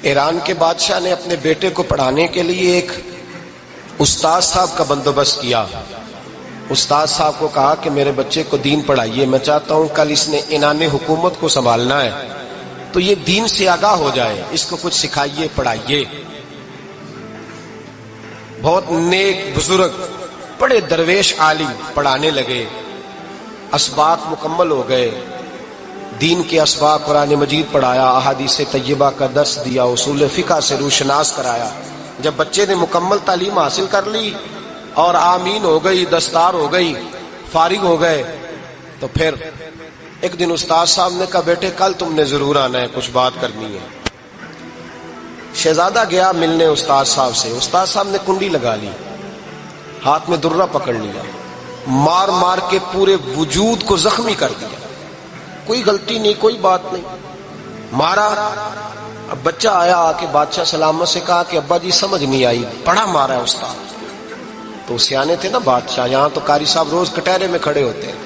ایران کے بادشاہ نے اپنے بیٹے کو پڑھانے کے لیے ایک استاد صاحب کا بندوبست کیا. استاد صاحب کو کہا کہ میرے بچے کو دین پڑھائیے، میں چاہتا ہوں کل اس نے انعام حکومت کو سنبھالنا ہے تو یہ دین سے آگاہ ہو جائے، اس کو کچھ سکھائیے، پڑھائیے. بہت نیک بزرگ بڑے درویش عالم پڑھانے لگے، اسباق مکمل ہو گئے، دین کے اسباق قرآن مجید پڑھایا، احادیث طیبہ کا درس دیا، اصول فقہ سے روشناس کرایا. جب بچے نے مکمل تعلیم حاصل کر لی اور آمین ہو گئی، دستار ہو گئی، فارغ ہو گئے، تو پھر ایک دن استاد صاحب نے کہا بیٹے کل تم نے ضرور آنا ہے، کچھ بات کرنی ہے. شہزادہ گیا ملنے استاد صاحب سے. استاد صاحب نے کنڈی لگا لی، ہاتھ میں درہ پکڑ لیا، مار مار کے پورے وجود کو زخمی کر دیا. کوئی غلطی نہیں، کوئی بات نہیں، مارا. اب بچہ آیا آ کے بادشاہ سلامت سے کہا کہ ابا جی سمجھ نہیں آئی، بڑا مارا ہے استاد. تو سیانے تھے نا بادشاہ، یہاں تو قاری صاحب روز کٹہرے میں کھڑے ہوتے ہیں،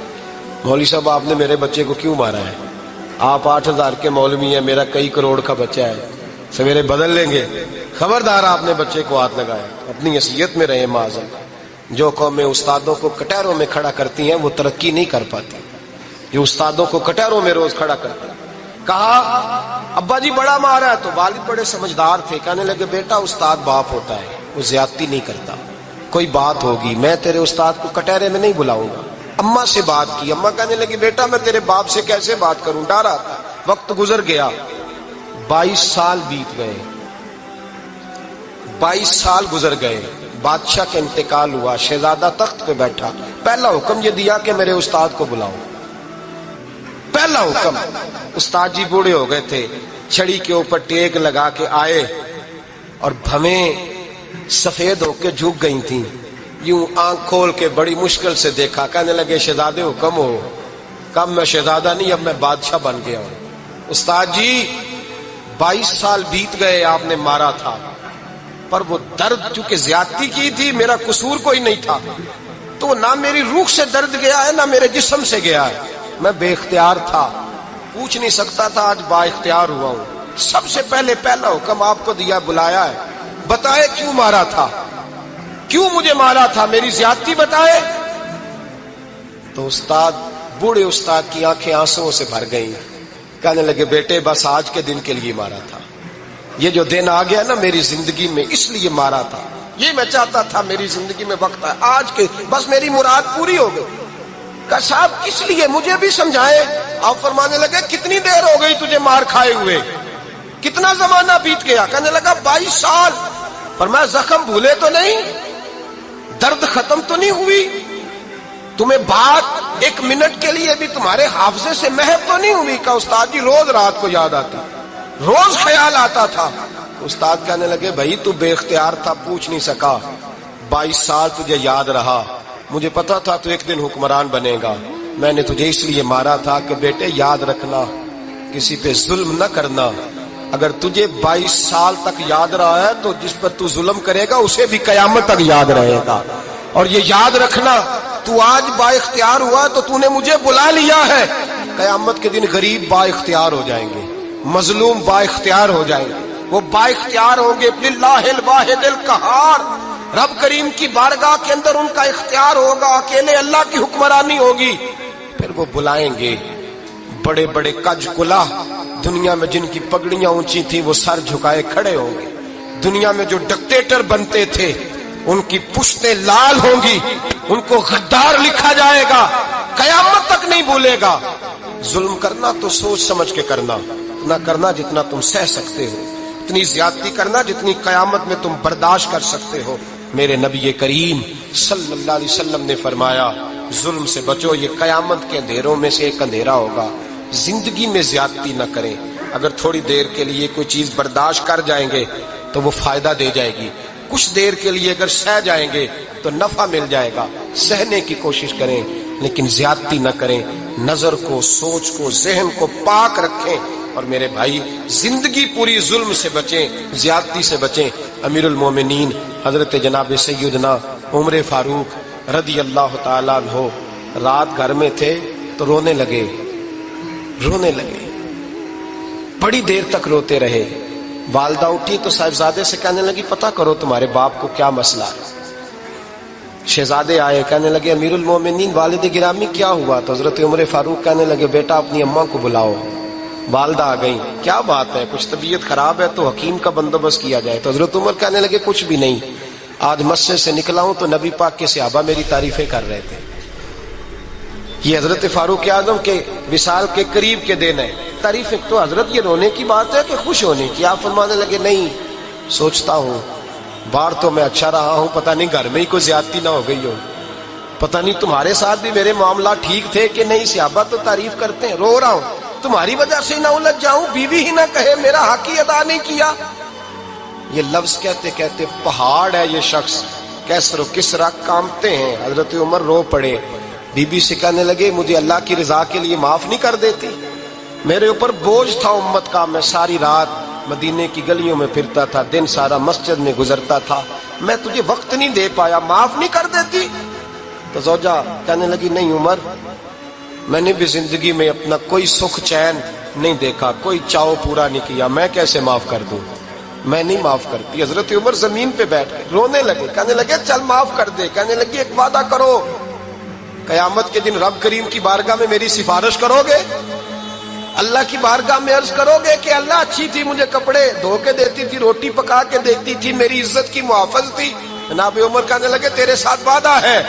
مولوی صاحب آپ نے میرے بچے کو کیوں مارا ہے؟ آپ 8,000 کے مولوی ہیں، میرا کئی کروڑ کا بچہ ہے، سویرے بدل لیں گے. خبردار آپ نے بچے کو ہاتھ لگایا، اپنی حیثیت میں رہے معاذ. جو قومیں استادوں کو کٹہروں میں کھڑا کرتی ہیں وہ ترقی نہیں کر پاتی. جو استادوں کو کٹہروں میں روز کھڑا کرتے ہیں. کہا ابا جی بڑا مارا ہے، تو والد بڑے سمجھدار تھے، کہنے لگے بیٹا استاد باپ ہوتا ہے، وہ زیادتی نہیں کرتا، کوئی بات ہوگی میں تیرے استاد کو کٹہرے میں نہیں بلاؤں گا. اماں سے بات کی، اماں کہنے لگی بیٹا میں تیرے باپ سے کیسے بات کروں، ڈرا. وقت گزر گیا، 22 سال بیت گئے، 22 سال گزر گئے. بادشاہ کا انتقال ہوا، شہزادہ تخت پہ بیٹھا. پہلا حکم یہ دیا کہ میرے استاد کو بلاؤ. پہلا حکم. استاد جی بوڑھے ہو گئے تھے، چھڑی کے اوپر ٹیک لگا کے آئے اور بھویں سفید ہو کے جھک گئی تھیں. یوں آنکھ کھول کے بڑی مشکل سے دیکھا، کہنے لگے شہزادے حکم ہو. کم میں شہزادہ نہیں، اب میں بادشاہ بن گیا ہوں. استاد جی 22 سال بیت گئے، آپ نے مارا تھا، پر وہ درد چونکہ زیادتی کی تھی، میرا قصور کوئی نہیں تھا، تو نہ میری روح سے درد گیا ہے نہ میرے جسم سے گیا ہے. میں بے اختیار تھا، پوچھ نہیں سکتا تھا، آج با اختیار ہوا ہوں. سب سے پہلے پہلا حکم آپ کو دیا، بلایا ہے، بتائے کیوں مارا تھا، کیوں مجھے مارا تھا، میری زیادتی بتائے. تو استاد بوڑھے استاد کی آنکھیں آنسوؤں سے بھر گئیں. کہنے لگے بیٹے بس آج کے دن کے لیے مارا تھا، یہ جو دن آ گیا نا میری زندگی میں اس لیے مارا تھا، یہ میں چاہتا تھا میری زندگی میں وقت ہے، آج کے بس میری مراد پوری ہو گئی. کہ صاحب کس لیے، مجھے بھی سمجھائے. آپ فرمانے لگے کتنی دیر ہو گئی تجھے مار کھائے ہوئے، کتنا زمانہ بیت گیا. کہنے لگا 22 سال. فرمایا زخم بھولے تو نہیں، درد ختم تو نہیں ہوئی، تمہیں بات 1 منٹ کے لیے بھی تمہارے حافظے سے محو تو نہیں ہوئی. کہ استاد جی روز رات کو یاد آتی، روز خیال آتا تھا. استاد کہنے لگے بھائی تو بے اختیار تھا، پوچھ نہیں سکا، 22 سال تجھے یاد رہا، مجھے پتا تھا تو ایک دن حکمران بنے گا. میں نے تجھے اس لیے مارا تھا کہ بیٹے یاد رکھنا، کسی پہ ظلم نہ کرنا. اگر تجھے 22 سال تک یاد رہا ہے تو جس پر تو ظلم کرے گا اسے بھی قیامت تک یاد رہے گا. اور یہ یاد رکھنا تو آج با اختیار ہوا تو تو نے مجھے بلا لیا ہے، قیامت کے دن غریب با اختیار ہو جائیں گے، مظلوم با اختیار ہو جائیں گے. وہ با اختیار ہوں گے للہ الواحد القہار، رب کریم کی بارگاہ کے اندر ان کا اختیار ہوگا، اکیلے اللہ کی حکمرانی ہوگی. پھر وہ بلائیں گے بڑے بڑے کج کلا، دنیا میں جن کی پگڑیاں اونچی تھیں وہ سر جھکائے کھڑے ہوں گے. دنیا میں جو ڈکٹیٹر بنتے تھے ان کی پشتیں لال ہوں گی، ان کو غدار لکھا جائے گا، قیامت تک نہیں بھولے گا. ظلم کرنا تو سوچ سمجھ کے کرنا، اتنا کرنا جتنا تم سہ سکتے ہو، اتنی زیادتی کرنا جتنی قیامت میں تم برداشت کر سکتے ہو. میرے نبی کریم صلی اللہ علیہ وسلم نے فرمایا ظلم سے بچو، یہ قیامت کے اندھیروں میں سے ایک اندھیرا ہوگا. زندگی میں زیادتی نہ کریں. اگر تھوڑی دیر کے لیے کوئی چیز برداشت کر جائیں گے تو وہ فائدہ دے جائے گی، کچھ دیر کے لیے اگر سہ جائیں گے تو نفع مل جائے گا. سہنے کی کوشش کریں لیکن زیادتی نہ کریں. نظر کو، سوچ کو، ذہن کو پاک رکھیں. اور میرے بھائی زندگی پوری ظلم سے بچیں، زیادتی سے بچیں. امیر المومنین حضرت جناب سیدنا عمر فاروق رضی اللہ تعالیٰ عنہ رات گھر میں تھے تو رونے لگے، بڑی دیر تک روتے رہے. والدہ اٹھی تو صاحبزادے سے کہنے لگی پتہ کرو تمہارے باپ کو کیا مسئلہ ہے۔ شہزادے آئے، کہنے لگے امیر المومنین والد گرامی کیا ہوا؟ تو حضرت عمر فاروق کہنے لگے بیٹا اپنی اماں کو بلاؤ۔ والدہ آ گئی، کیا بات ہے؟ کچھ طبیعت خراب ہے تو حکیم کا بندوبست کیا جائے۔ تو حضرت عمر کہنے لگے کچھ بھی نہیں، آج مسجد سے نکلا ہوں تو نبی پاک کے صحابہ میری تعریفیں کر رہے تھے۔ یہ حضرت فاروق اعظم کے وصال کے قریب کے دن ہے۔ تعریفیں تو حضرت یہ رونے کی بات ہے کہ خوش ہونے کی؟ آپ فرمانے لگے نہیں، سوچتا ہوں باہر تو میں اچھا رہا ہوں، پتہ نہیں گھر میں ہی کوئی زیادتی نہ ہو گئی ہو، پتہ نہیں تمہارے ساتھ بھی میرے معاملات ٹھیک تھے کہ نہیں، صحابہ تو تعریف کرتے ہیں، رو رہا ہوں تمہاری وجہ سے نہ الجھ جاؤں، بیوی ہی نہ کہے میرا حق ہی ادا نہیں کیا۔ یہ لفظ کہتے کہتے پہاڑ ہے یہ شخص، کیسر و کسرا کانپتے ہیں۔ حضرت عمر رو پڑے، بی بی سے کہنے لگے مجھے اللہ کی رضا کے لیے معاف نہیں کر دیتی؟ میرے اوپر بوجھ تھا امت کا، میں ساری رات مدینے کی گلیوں میں پھرتا تھا، دن سارا مسجد میں گزرتا تھا، میں تجھے وقت نہیں دے پایا، معاف نہیں کر دیتی؟ تو زوجہ کہنے لگی نہیں عمر، میں نے بھی زندگی میں اپنا کوئی سکھ چین نہیں دیکھا، کوئی چاؤ پورا نہیں کیا، میں کیسے معاف کر دوں؟ میں نہیں معاف کرتی۔ حضرت عمر زمین پہ بیٹھ گئے، رونے لگے، کہنے لگے چل معاف کر دے۔ کہنے لگی ایک وعدہ کرو، قیامت کے دن رب کریم کی بارگاہ میں میری سفارش کرو گے؟ اللہ کی بارگاہ میں عرض کرو گے کہ اللہ اچھی تھی، مجھے کپڑے دھو کے دیتی تھی، روٹی پکا کے دیتی تھی، میری عزت کی محافظ تھی؟ جناب عمر کہنے لگے تیرے ساتھ وعدہ ہے،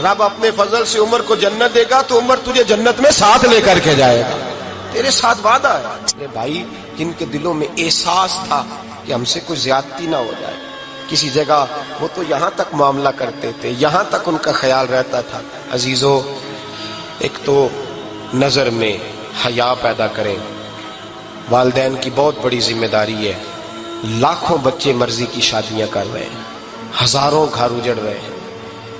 رب اپنے فضل سے عمر کو جنت دے گا تو عمر تجھے جنت میں ساتھ لے کر کے جائے گا، تیرے ساتھ وعدہ ہے۔ میرے بھائی جن کے دلوں میں احساس تھا کہ ہم سے کوئی زیادتی نہ ہو جائے کسی جگہ، وہ تو یہاں تک معاملہ کرتے تھے، یہاں تک ان کا خیال رہتا تھا۔ عزیزو، ایک تو نظر میں حیا پیدا کریں، والدین کی بہت بڑی ذمہ داری ہے۔ لاکھوں بچے مرضی کی شادیاں کر رہے ہیں، ہزاروں گھر اجڑ رہے ہیں،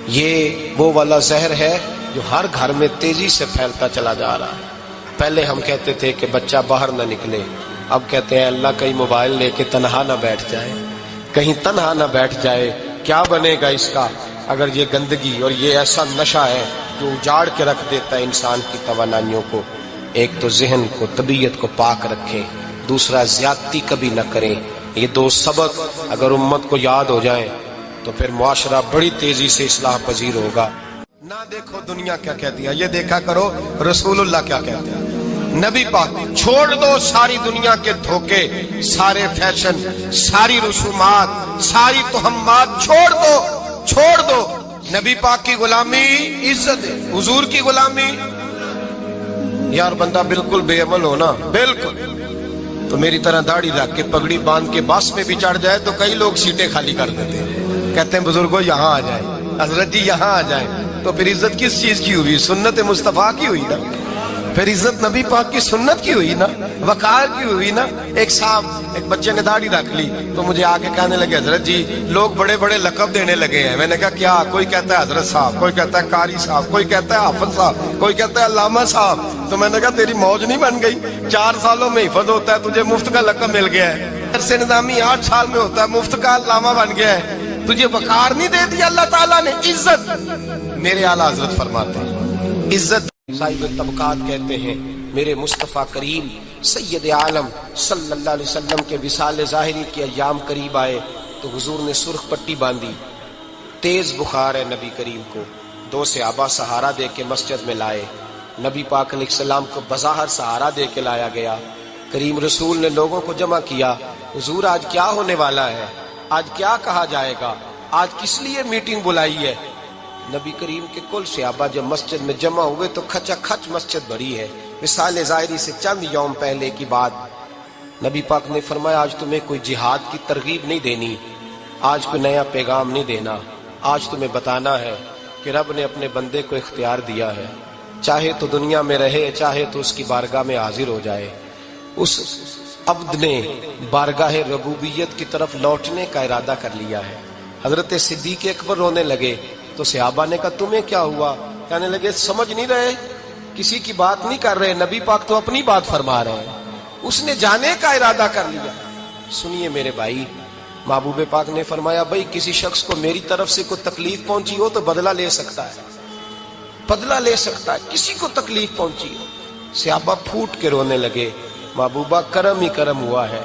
یہ وہ والا زہر ہے جو ہر گھر میں تیزی سے پھیلتا چلا جا رہا ہے۔ پہلے ہم کہتے تھے کہ بچہ باہر نہ نکلے، اب کہتے ہیں اللہ کہیں موبائل لے کے تنہا نہ بیٹھ جائے، کہیں تنہا نہ بیٹھ جائے، کیا بنے گا اس کا اگر یہ گندگی اور یہ ایسا نشہ ہے جو اجاڑ کے رکھ دیتا ہے انسان کی توانائیوں کو۔ ایک تو ذہن کو، طبیعت کو پاک رکھیں، دوسرا زیادتی کبھی نہ کریں۔ یہ دو سبق اگر امت کو یاد ہو جائیں تو پھر معاشرہ بڑی تیزی سے اصلاح پذیر ہوگا۔ نہ دیکھو دنیا کیا کہتی ہے، یہ دیکھا کرو رسول اللہ کیا کہتے ہیں۔ نبی پاک چھوڑ دو ساری دنیا کے دھوکے، سارے فیشن، ساری رسومات، ساری تہمات چھوڑ دو۔ نبی پاک کی غلامی عزت ہے، حضور کی غلامی۔ یار بندہ بالکل بے عمل ہونا، بالکل تو میری طرح داڑھی رکھ کے پگڑی باندھ کے بس میں بھی چڑھ جائے تو کئی لوگ سیٹیں خالی کر دیتے ہیں، کہتے ہیں بزرگوں یہاں آ جائیں، حضرت جی یہاں آ جائیں۔ تو پھر عزت کس چیز کی ہوئی؟ سنت مصطفیٰ کی ہوئی نا، پھر عزت نبی پاک کی سنت کی ہوئی نا، وقار کی ہوئی نا۔ ایک صاحب، ایک بچے نے داڑھی رکھ لی تو مجھے آ کے کہنے لگے حضرت جی لوگ بڑے بڑے لقب دینے لگے ہیں۔ میں نے کہا کیا؟ کوئی کہتا ہے حضرت صاحب، کوئی کہتا ہے قاری صاحب، کوئی کہتا ہے حافظ صاحب، کوئی کہتا ہے علامہ صاحب۔ تو میں نے کہا تیری موج نہیں بن گئی؟ 4 سالوں میں حفظ ہوتا ہے، تجھے مفت کا لقب مل گیا ہے۔ درس نظامی 8 سال میں ہوتا ہے، مفت کا علامہ بن گیا ہے، تجھے وقار نہیں دے دیا اللہ تعالیٰ نے؟ عزت، میرے اعلیٰ حضرت فرماتے ہیں عزت صاحب طبقات کہتے ہیں میرے مصطفیٰ کریم سید عالم صلی اللہ علیہ وسلم کے وصال ظاہری کے ایام قریب آئے تو حضور نے سرخ پٹی باندھی، تیز بخار ہے نبی کریم کو، 2 صحابہ سہارا دے کے مسجد میں لائے، نبی پاک علیہ السلام کو بظاہر سہارا دے کے لایا گیا۔ کریم رسول نے لوگوں کو جمع کیا، حضور آج کیا ہونے والا ہے، آج کیا کہا جائے گا، آج کس لیے میٹنگ بلائی ہے؟ نبی کریم کے کل صحابہ جب مسجد میں جمع ہوئے تو کھچا کھچ مسجد بھری ہے۔ وصال ظاہری سے چند یوم پہلے کی بات، نبی پاک نے فرمایا آج تمہیں کوئی جہاد کی ترغیب نہیں دینی، آج کوئی نیا پیغام نہیں دینا، آج تمہیں بتانا ہے کہ رب نے اپنے بندے کو اختیار دیا ہے، چاہے تو دنیا میں رہے، چاہے تو اس کی بارگاہ میں حاضر ہو جائے۔ اس عبد نے بارگاہ ربوبیت کی طرف لوٹنے کا ارادہ کر لیا ہے۔ حضرت صدیق اکبر رونے لگے تو صحابہ نے کہا تمہیں کیا ہوا؟ کہنے لگے سمجھ نہیں رہے، کسی کی بات نہیں کر رہے، نبی پاک تو اپنی بات فرما رہے ہیں، اس نے جانے کا ارادہ کر لیا۔ سنیے میرے بھائی، محبوب پاک نے فرمایا بھائی کسی شخص کو میری طرف سے کوئی تکلیف پہنچی ہو تو بدلہ لے سکتا ہے، بدلہ لے سکتا ہے، کسی کو تکلیف پہنچی ہو۔ صحابہ پھوٹ کے رونے لگے، محبوبہ کرم ہی کرم ہوا ہے،